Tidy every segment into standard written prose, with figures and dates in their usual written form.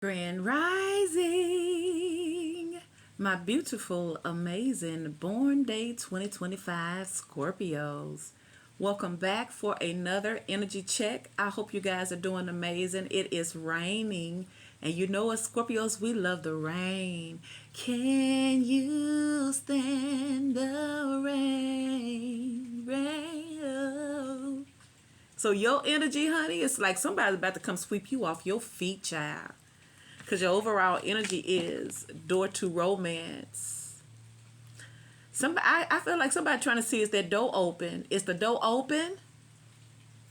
Grand Rising, my beautiful, amazing Born Day 2025 Scorpios. Welcome back for another energy check. I hope you guys are doing amazing. It is raining, and you know us Scorpios, we love the rain. Can you stand the rain? Rain. Oh. So your energy, honey, it's like somebody's about to come sweep you off your feet, child. Because your overall energy is door to romance. I feel like somebody trying to see, is that door open? Is the door open?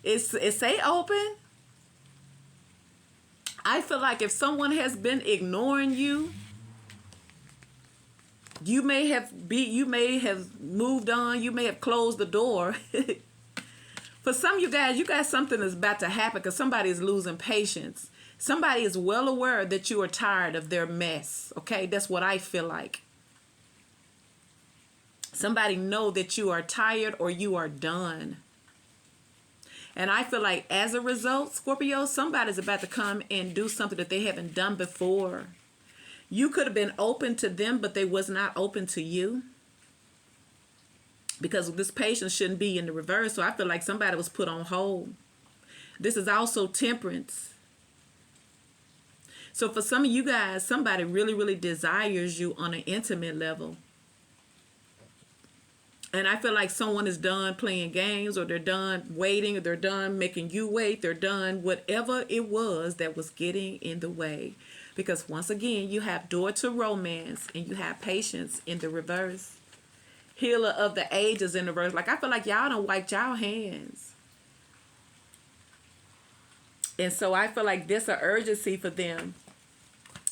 It say open? I feel like if someone has been ignoring you, you may have moved on, you may have closed the door. For some of you guys, something is about to happen because somebody is losing patience. Somebody is well aware that you are tired of their mess. Okay, that's what I feel like. Somebody know that you are tired or you are done. And I feel like as a result, Scorpio, somebody's about to come and do something that they haven't done before. You could have been open to them, but they was not open to you. Because this patience shouldn't be in the reverse. So I feel like somebody was put on hold. This is also temperance. So for some of you guys, somebody really, really desires you on an intimate level. And I feel like someone is done playing games, or they're done waiting, or they're done making you wait. They're done whatever it was that was getting in the way. Because once again, you have door to romance and you have patience in the reverse. Healer of the ages in the reverse. Like I feel like y'all done wiped y'all hands. And so I feel like there's an urgency for them.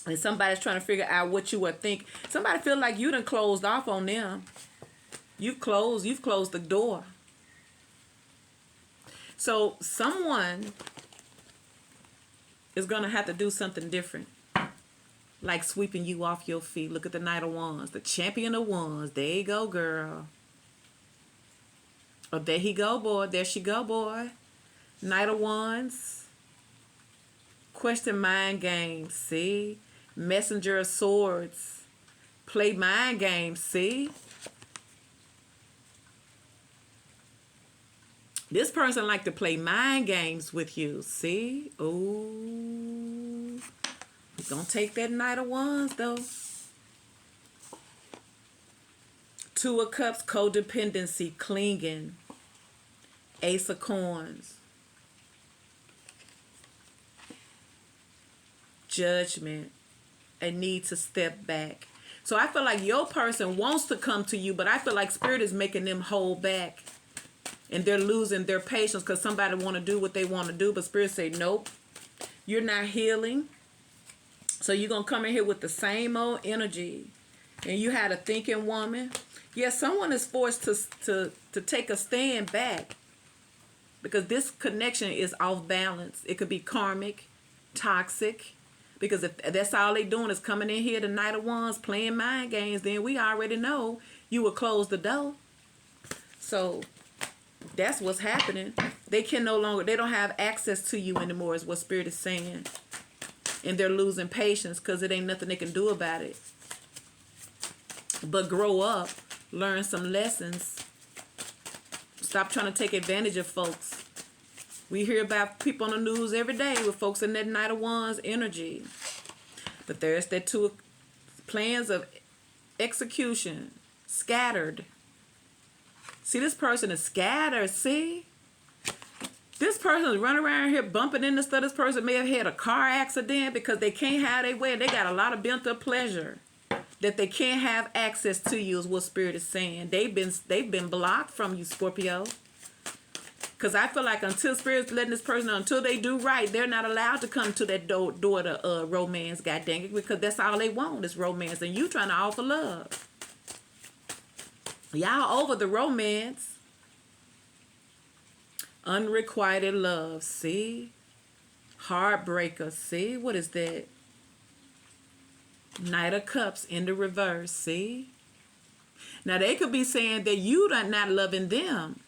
And somebody's trying to figure out what you would think. Somebody feel like you done closed off on them. You've closed the door. So someone is going to have to do something different. Like sweeping you off your feet. Look at the Knight of Wands. The Champion of Wands. There you go, girl. Oh, there he go, boy. There she go, boy. Knight of Wands. Question mind games. See? Messenger of Swords. Play mind games. See? This person like to play mind games with you. See? Ooh. We're going to take that Knight of Wands, though. Two of Cups, codependency, clinging. Ace of Coins. Judgment. A need to step back. So I feel like your person wants to come to you, but I feel like Spirit is making them hold back. And they're losing their patience because somebody want to do what they want to do, but Spirit say, nope, you're not healing. So you're going to come in here with the same old energy. And you had a thinking woman. Yes, someone is forced to take a stand back. Because this connection is off balance. It could be karmic, toxic. Because if that's all they doing is coming in here, the Knight of Wands, playing mind games, then we already know you will close the door. So that's what's happening. They don't have access to you anymore is what Spirit is saying. And they're losing patience because it ain't nothing they can do about it. But grow up, learn some lessons. Stop trying to take advantage of folks. We hear about people on the news every day with folks in that Knight of Wands energy. But there's that two plans of execution, scattered. See, this person is scattered, see? This person is running around here bumping into stuff. This person may have had a car accident because they can't have their way. They got a lot of built-up pleasure that they can't have access to you is what Spirit is saying. They've been blocked from you, Scorpio. Because I feel like until Spirit's letting this person know, until they do right, they're not allowed to come to that door to romance, god dang it, because that's all they want is romance. And you trying to offer love. Y'all over the romance. Unrequited love, see? Heartbreaker, see? What is that? Knight of Cups in the reverse, see? Now they could be saying that you are not loving them.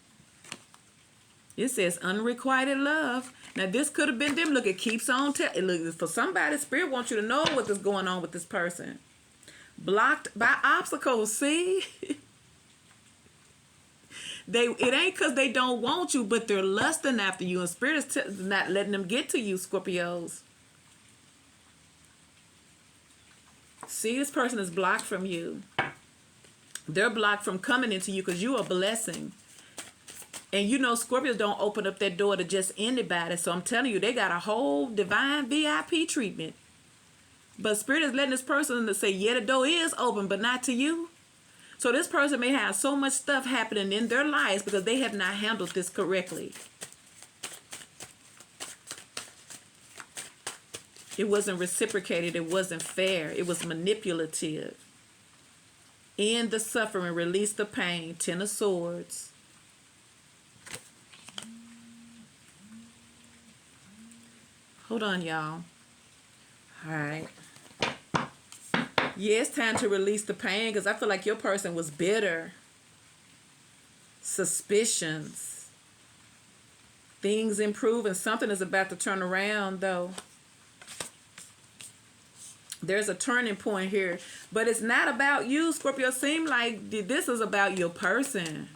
It says unrequited love. Now this could have been them. Look, it keeps on telling. Look, for somebody, Spirit wants you to know what is going on with this person. Blocked by obstacles. See, it ain't because they don't want you, but they're lusting after you, and Spirit is not letting them get to you, Scorpios. See, this person is blocked from you. They're blocked from coming into you because you are a blessing. And you know, Scorpios don't open up that door to just anybody. So I'm telling you, they got a whole divine VIP treatment. But Spirit is letting this person to say, yeah, the door is open, but not to you. So this person may have so much stuff happening in their lives because they have not handled this correctly. It wasn't reciprocated. It wasn't fair. It was manipulative. End the suffering. Release the pain. 10 of Swords. Hold on, y'all. All right. Yeah, it's time to release the pain because I feel like your person was bitter. Suspicions. Things improve and something is about to turn around, though. There's a turning point here. But it's not about you, Scorpio. Seem like this is about your person.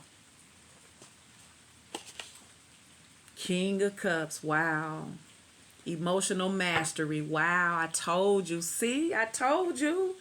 King of Cups. Wow. Emotional mastery. Wow, I told you. See, I told you.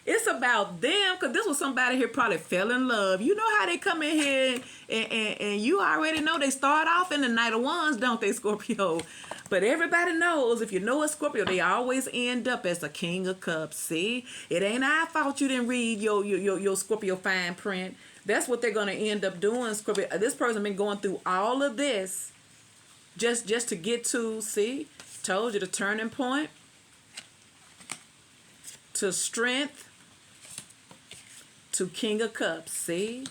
It's about them because this was somebody here probably fell in love. You know how they come in here and you already know they start off in the Knight of Wands, don't they, Scorpio? But everybody knows if you know a Scorpio, they always end up as a King of Cups. See, it ain't our fault you didn't read your Scorpio fine print. That's what they're going to end up doing, Scorpio. This person been going through all of this just to get to, see, told you the turning point, to strength, to King of Cups, see?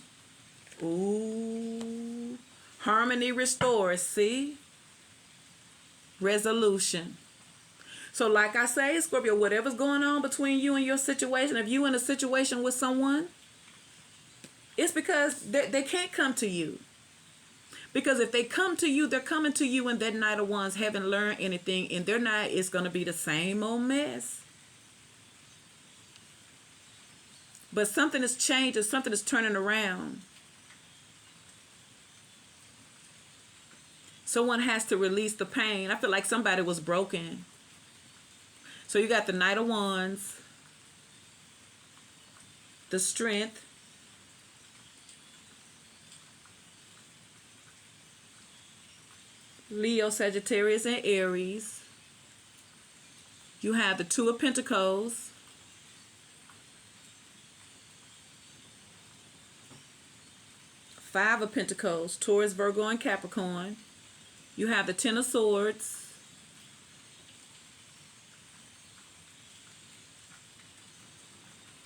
Ooh. Harmony restores, see? Resolution. So like I say, Scorpio, whatever's going on between you and your situation, if you in a situation with someone, it's because they can't come to you. Because if they come to you, they're coming to you and that Knight of Wands haven't learned anything, and they're not, it's going to be the same old mess. But something is changing, something is turning around. Someone has to release the pain. I feel like somebody was broken. So you got the Knight of Wands, the Strength, Leo, Sagittarius, and Aries. You have the Two of Pentacles, Five of Pentacles, Taurus, Virgo, and Capricorn. You have the Ten of Swords,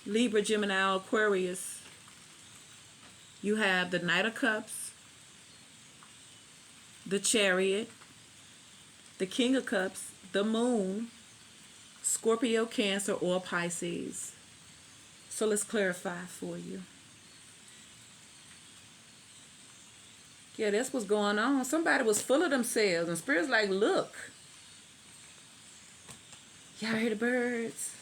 Libra, Gemini, Aquarius. You have the Knight of Cups, the Chariot, the King of Cups, the Moon, Scorpio, Cancer, or Pisces. So let's clarify for you. Yeah, that's what's going on. Somebody was full of themselves, and Spirit's like, look. Y'all hear the birds?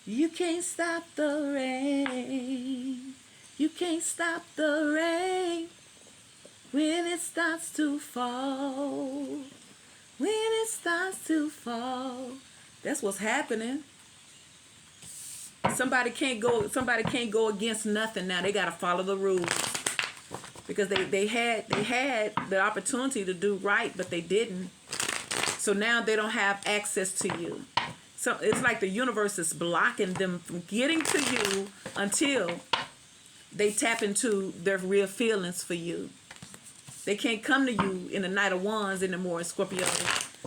You can't stop the rain. You can't stop the rain when it starts to fall. When it starts to fall. That's what's happening. Somebody can't go against nothing now. They gotta follow the rules. Because they had the opportunity to do right, but they didn't. So now they don't have access to you. So it's like the universe is blocking them from getting to you until they tap into their real feelings for you. They can't come to you in the Knight of Wands anymore, Scorpio.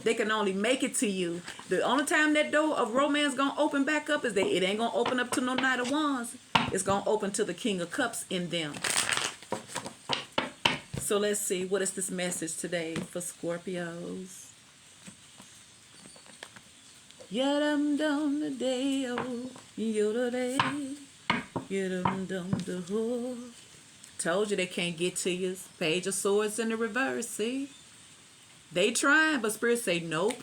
They can only make it to you. The only time that door of romance gonna open back up is that it ain't gonna open up to no Knight of Wands. It's gonna open to the King of Cups in them. So let's see, what is this message today for Scorpios? Yadam dum the day oh yoda day yadam dum the ho. Told you they can't get to you. Page of Swords in the reverse, see? They trying, but Spirit say nope.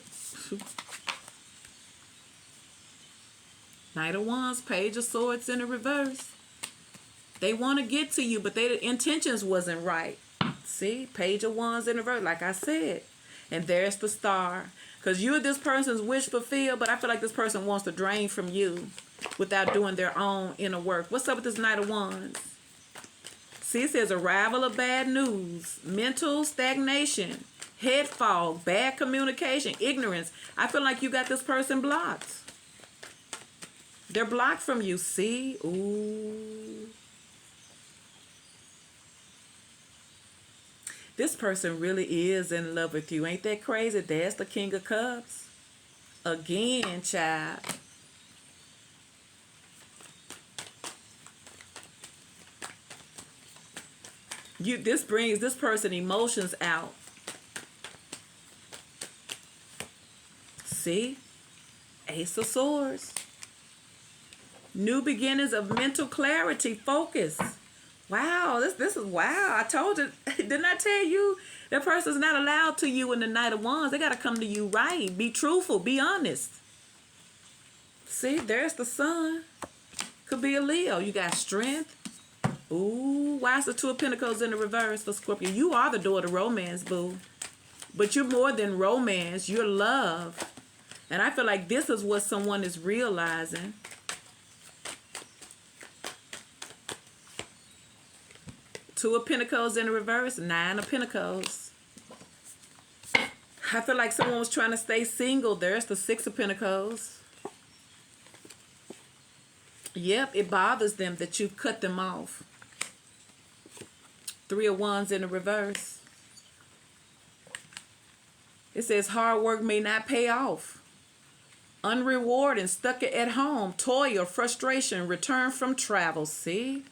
Knight of Wands, Page of Swords in the reverse. They want to get to you, but their intentions wasn't right. See? Page of Wands in the reverse, like I said. And there's the Star. Because you're this person's wish fulfilled, but I feel like this person wants to drain from you without doing their own inner work. What's up with this Knight of Wands? See, it says arrival of bad news, mental stagnation, head fog, bad communication, ignorance. I feel like you got this person blocked. They're blocked from you. See? Ooh. This person really is in love with you. Ain't that crazy? That's the King of Cups. Again, child. This brings this person emotions out. See? Ace of Swords. New beginnings of mental clarity, focus. Wow, this is wow. I told you, didn't I tell you? That person's not allowed to you in the Knight of Wands. They got to come to you right. Be truthful. Be honest. See, there's the Sun. Could be a Leo. You got strength. Ooh, why is the Two of Pentacles in the reverse for Scorpio? You are the door to romance, boo. But you're more than romance. You're love. And I feel like this is what someone is realizing. Two of Pentacles in the reverse, Nine of Pentacles. I feel like someone was trying to stay single. There's the Six of Pentacles. Yep, it bothers them that you cut them off. Three of Wands in the reverse. It says hard work may not pay off. Unrewarded, stuck at home, toil, frustration, return from travel. See?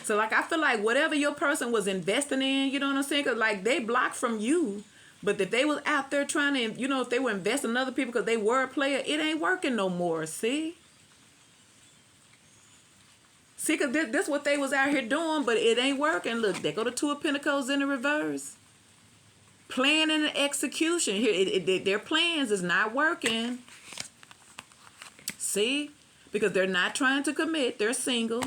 So like I feel like whatever your person was investing in, you know what I'm saying? Because like they blocked from you. But if they was out there trying to, you know, if they were investing in other people because they were a player, it ain't working no more. See? See, because this is what they was out here doing, but it ain't working. Look, there go the Two of Pentacles in the reverse. Planning and execution. Here, their plans is not working. See? Because they're not trying to commit. They're single.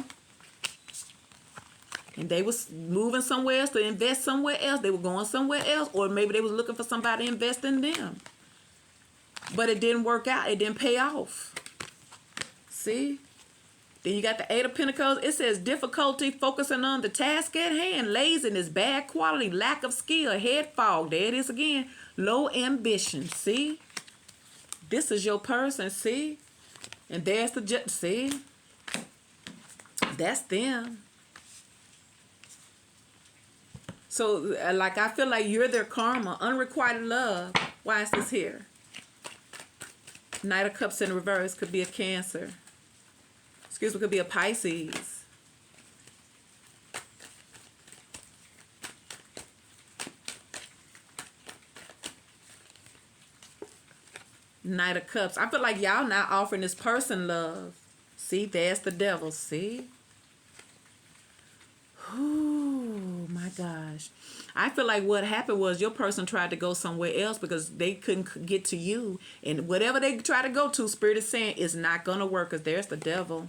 And they was moving somewhere else to invest somewhere else. They were going somewhere else. Or maybe they was looking for somebody to invest in them. But it didn't work out. It didn't pay off. See? Then you got the Eight of Pentacles. It says difficulty focusing on the task at hand. Laziness, bad quality, lack of skill, head fog. There it is again. Low ambition. See? This is your person. See? And there's the... See? That's them. So, like, I feel like you're their karma. Unrequited love. Why is this here? Knight of Cups in reverse. Could be a Cancer. Excuse me, could be a Pisces. Knight of Cups. I feel like y'all not offering this person love. See, there's the Devil. See? Oh my gosh. I feel like what happened was your person tried to go somewhere else because they couldn't get to you. And whatever they try to go to, Spirit is saying is not going to work because there's the Devil.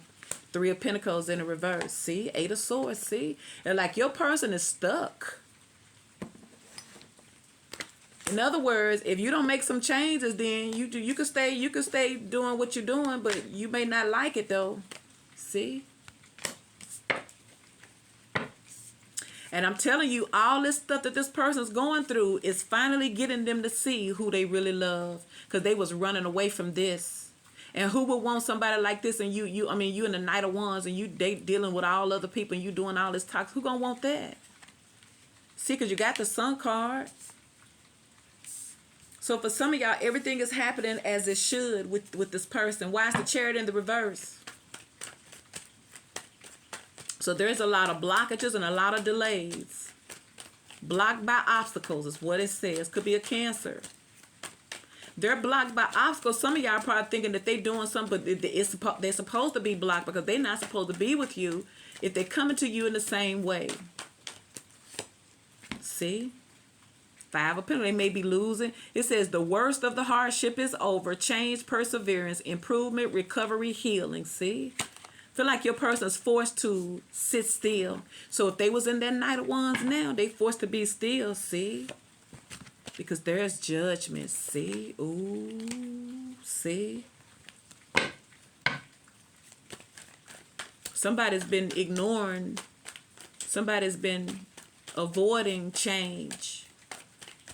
Three of Pentacles in the reverse. See? Eight of Swords. See? And like your person is stuck. In other words, if you don't make some changes, then you could stay doing what you're doing, but you may not like it though. See? And I'm telling you, all this stuff that this person's going through is finally getting them to see who they really love, because they was running away from this. And who would want somebody like this? And you in the Knight of Wands, and they dealing with all other people, and you doing all this talk. Who gonna want that? See, because you got the Sun card. So for some of y'all, everything is happening as it should with this person. Why is the Chariot in the reverse? So there's a lot of blockages and a lot of delays. Blocked by obstacles is what it says. Could be a Cancer. They're blocked by obstacles. Some of y'all are probably thinking that they're doing something, but they're supposed to be blocked because they're not supposed to be with you if they're coming to you in the same way. see? Five of Pentacles, they may be losing. It says the worst of the hardship is over. Change, perseverance, improvement, recovery, healing. See? Feel like your person's forced to sit still. So if they was in that Knight of Wands now, they forced to be still. See? Because there's judgment. See? Ooh. See? Somebody's been ignoring. Somebody's been avoiding change.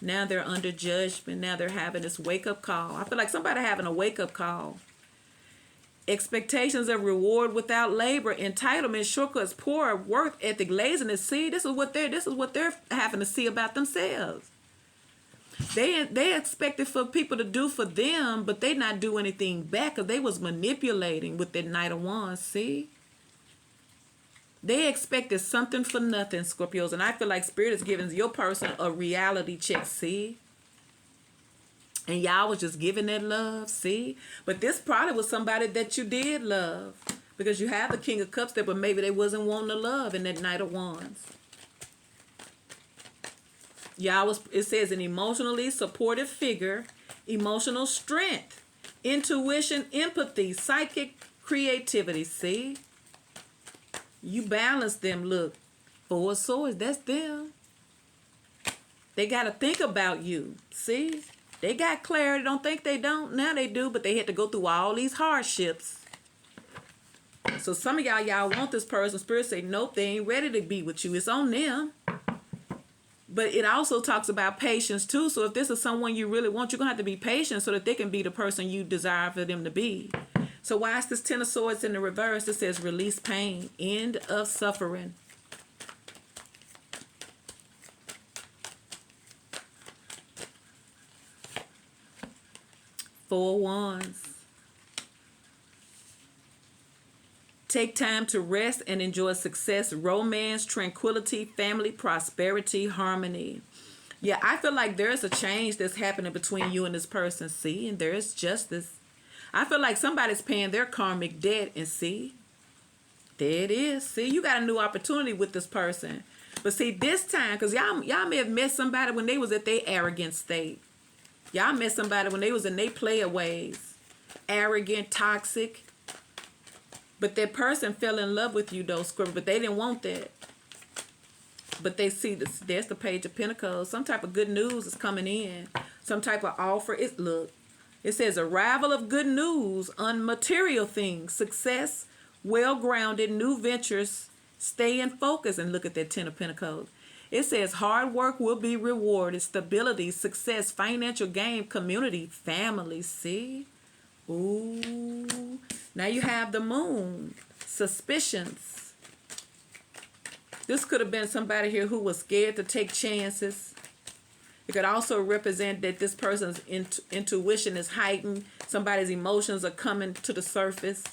Now they're under judgment. Now they're having this wake-up call. I feel like somebody having a wake-up call. Expectations of reward without labor, entitlement, shortcuts, poor work ethic, laziness. See, this is what they're having to see about themselves. They expected for people to do for them, but they not do anything back because they was manipulating with that Knight of Wands. See? They expected something for nothing, Scorpios. And I feel like Spirit is giving your person a reality check, see? And y'all was just giving that love, see? But this probably was somebody that you did love. Because you have the King of Cups there, but maybe they wasn't wanting to love in that Knight of Wands. It says an emotionally supportive figure, emotional strength, intuition, empathy, psychic creativity, see? You balance them. Look, Four of Swords, that's them. They got to think about you. See? They got clarity. Don't think they don't. Now they do, but they had to go through all these hardships. So some of y'all want this person. Spirit say, nope, they ain't ready to be with you. It's on them. But it also talks about patience too. So if this is someone you really want, you're going to have to be patient so that they can be the person you desire for them to be. So why is this Ten of Swords in the reverse? It says release pain, end of suffering. Four of Wands. Take time to rest and enjoy success, romance, tranquility, family, prosperity, harmony. Yeah, I feel like there's a change that's happening between you and this person, see? And there's justice. I feel like somebody's paying their karmic debt, and see, there it is. See, you got a new opportunity with this person. But see, this time, because y'all may have met somebody when they was at their arrogant state. Y'all met somebody when they was in their player ways. Arrogant, toxic. But that person fell in love with you, though, Scorpio, but they didn't want that. But they see this. There's the Page of Pentacles. Some type of good news is coming in. Some type of offer. Look. It says arrival of good news on material things, success, well-grounded, new ventures, stay in focus. And look at that Ten of Pentacles. It says hard work will be rewarded, stability, success, financial gain, community, family. See? Ooh. Now you have the Moon, suspicions. This could have been somebody here who was scared to take chances. It could also represent that this person's intuition is heightened. Somebody's emotions are coming to the surface.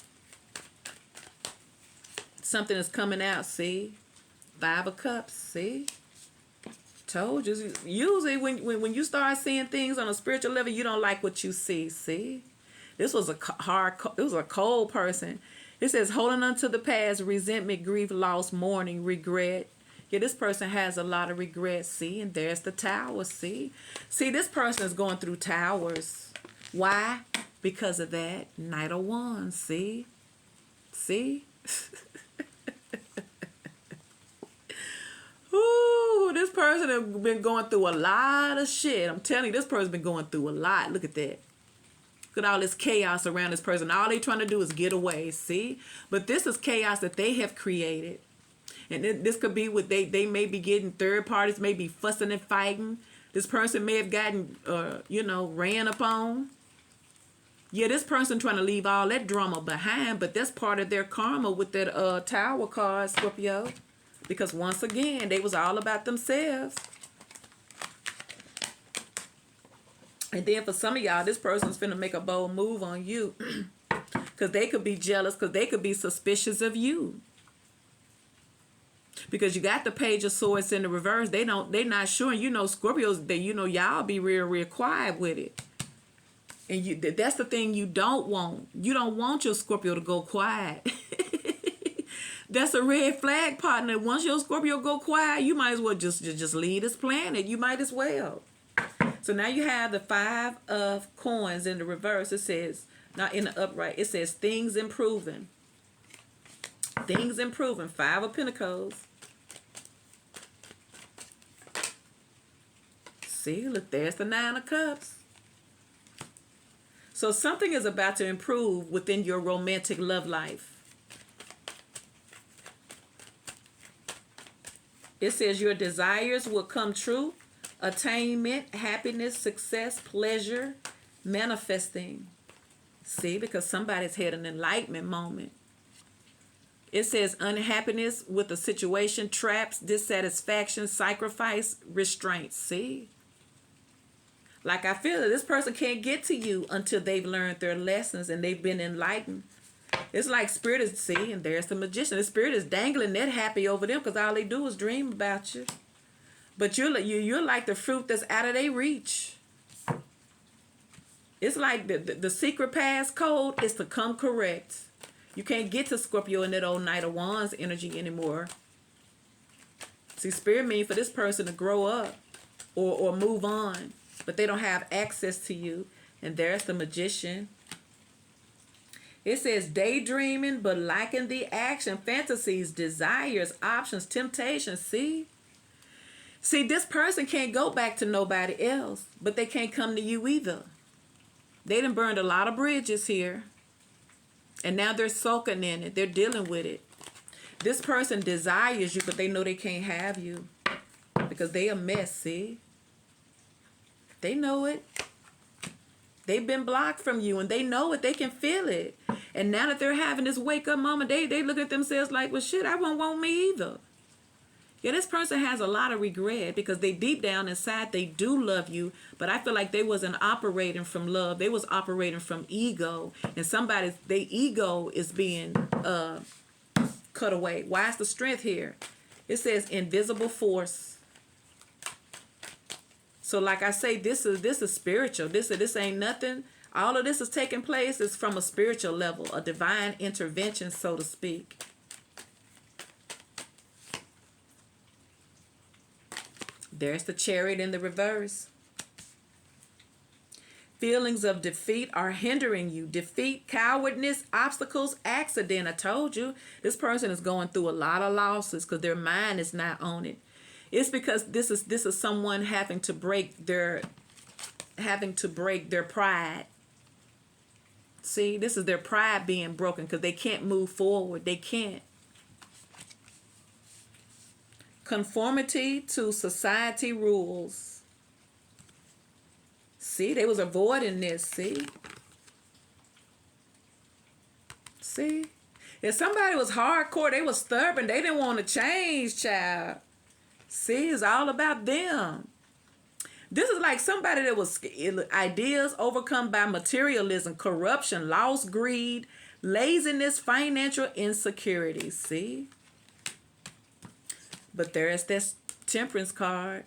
Something is coming out, see? Five of Cups, see? Told you. Usually when you start seeing things on a spiritual level, you don't like what you see, see? This was a cold person. It says holding on to the past, resentment, grief, loss, mourning, regret. Yeah, this person has a lot of regrets, see? And there's the Tower, see? See, this person is going through towers. Why? Because of that Knight of Wands, see? See? Ooh, this person has been going through a lot of shit. I'm telling you, this person's been going through a lot. Look at that. Look at all this chaos around this person. All they trying to do is get away, see? But this is chaos that they have created. And this could be what they may be getting, third parties may be fussing and fighting. This person may have gotten, ran upon. Yeah, this person trying to leave all that drama behind, but that's part of their karma with that Tower card, Scorpio. Because once again, they was all about themselves. And then for some of y'all, this person's finna make a bold move on you. Because they could be jealous, because they could be suspicious of you. Because you got the Page of Swords in the reverse. They not sure. And Scorpios, y'all be real quiet with it. And that's the thing you don't want. You don't want your Scorpio to go quiet. That's a red flag, partner. Once your Scorpio go quiet, you might as well just leave this planet. You might as well. So now you have the 5 of coins in the reverse. It says, not in the upright, it says things improving. Things improving. 5 of Pentacles. See, look, there's the 9 of Cups. So something is about to improve within your romantic love life. It says your desires will come true. Attainment, happiness, success, pleasure, manifesting. See, because somebody's had an enlightenment moment. It says unhappiness with a situation, traps, dissatisfaction, sacrifice, restraints. See? Like I feel that this person can't get to you until they've learned their lessons and they've been enlightened. It's like spirit is, see, and there's the magician. The spirit is dangling that happy over them because all they do is dream about you. But you're like the fruit that's out of their reach. It's like the secret passcode is to come correct. You can't get to Scorpio in that old Knight of Wands energy anymore. See, spirit means for this person to grow up or move on. But they don't have access to you. And there's the magician. It says daydreaming, but lacking the action, fantasies, desires, options, temptations. See, this person can't go back to nobody else, but they can't come to you either. They done burned a lot of bridges here. And now they're soaking in it. They're dealing with it. This person desires you, but they know they can't have you. Because they a mess, see? They know it. They've been blocked from you and they know it. They can feel it. And now that they're having this wake up moment, they look at themselves like, well, shit, I won't want me either. Yeah, this person has a lot of regret because they deep down inside, they do love you. But I feel like they wasn't operating from love. They was operating from ego. And their ego is being cut away. Why is the strength here? It says invisible force. So like I say, this is spiritual. This ain't nothing. All of this is taking place is from a spiritual level, a divine intervention, so to speak. There's the Chariot in the reverse. Feelings of defeat are hindering you. Defeat, cowardness, obstacles, accident. I told you, this person is going through a lot of losses because their mind is not on it. It's because this is someone having to break their pride. See, this is their pride being broken because they can't move forward. They can't. Conformity to society rules. See, they was avoiding this. See, if somebody was hardcore, they was stubborn. They didn't want to change, child. See, it's all about them. This is like somebody that was ideas overcome by materialism, corruption, loss, greed, laziness, financial insecurity. See? But there's this Temperance card.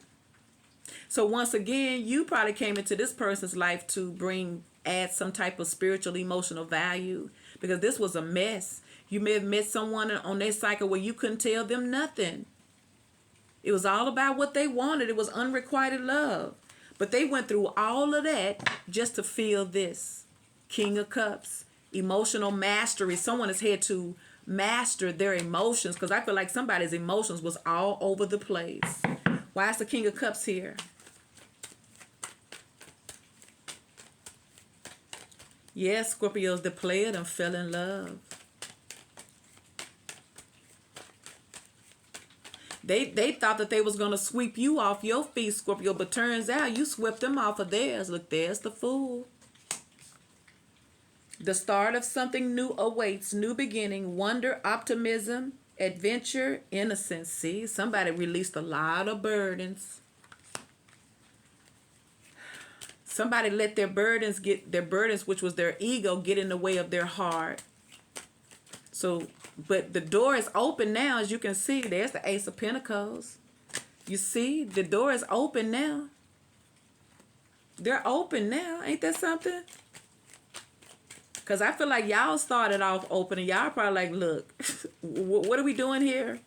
So once again, you probably came into this person's life to add some type of spiritual, emotional value because this was a mess. You may have met someone on their cycle where you couldn't tell them nothing. It was all about what they wanted. It was unrequited love. But they went through all of that just to feel this. King of Cups. Emotional mastery. Someone has had to master their emotions because I feel like somebody's emotions was all over the place. Why is the King of Cups here? Yes, Scorpios, the player done fell in love. They thought that they was going to sweep you off your feet, Scorpio, but turns out you swept them off of theirs. Look, there's the Fool. The start of something new awaits, new beginning, wonder, optimism, adventure, innocence. See, somebody released a lot of burdens. Somebody let their burdens, which was their ego, get in the way of their heart. So, but the door is open now, as you can see. There's the Ace of Pentacles. You see, the door is open now. They're open now. Ain't that something? Because I feel like y'all started off open and y'all probably like, look, what are we doing here?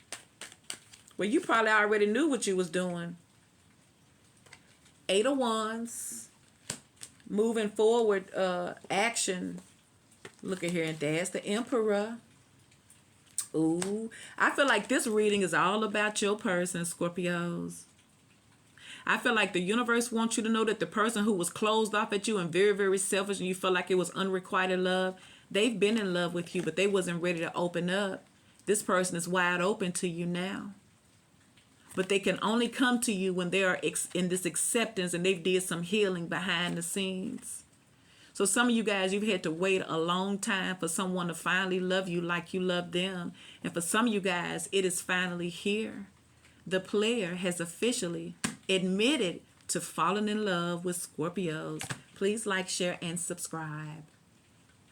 Well, you probably already knew what you was doing. 8 of Wands. Moving forward, action. Look at here, and that's the Emperor. Ooh, I feel like this reading is all about your person, Scorpios. I feel like the universe wants you to know that the person who was closed off at you and very, very selfish and you feel like it was unrequited love, they've been in love with you, but they wasn't ready to open up. This person is wide open to you now. But they can only come to you when they are in this acceptance and they've did some healing behind the scenes. So some of you guys, you've had to wait a long time for someone to finally love you like you love them. And for some of you guys, it is finally here. The player has officially admitted to falling in love with Scorpios. Please like, share, and subscribe.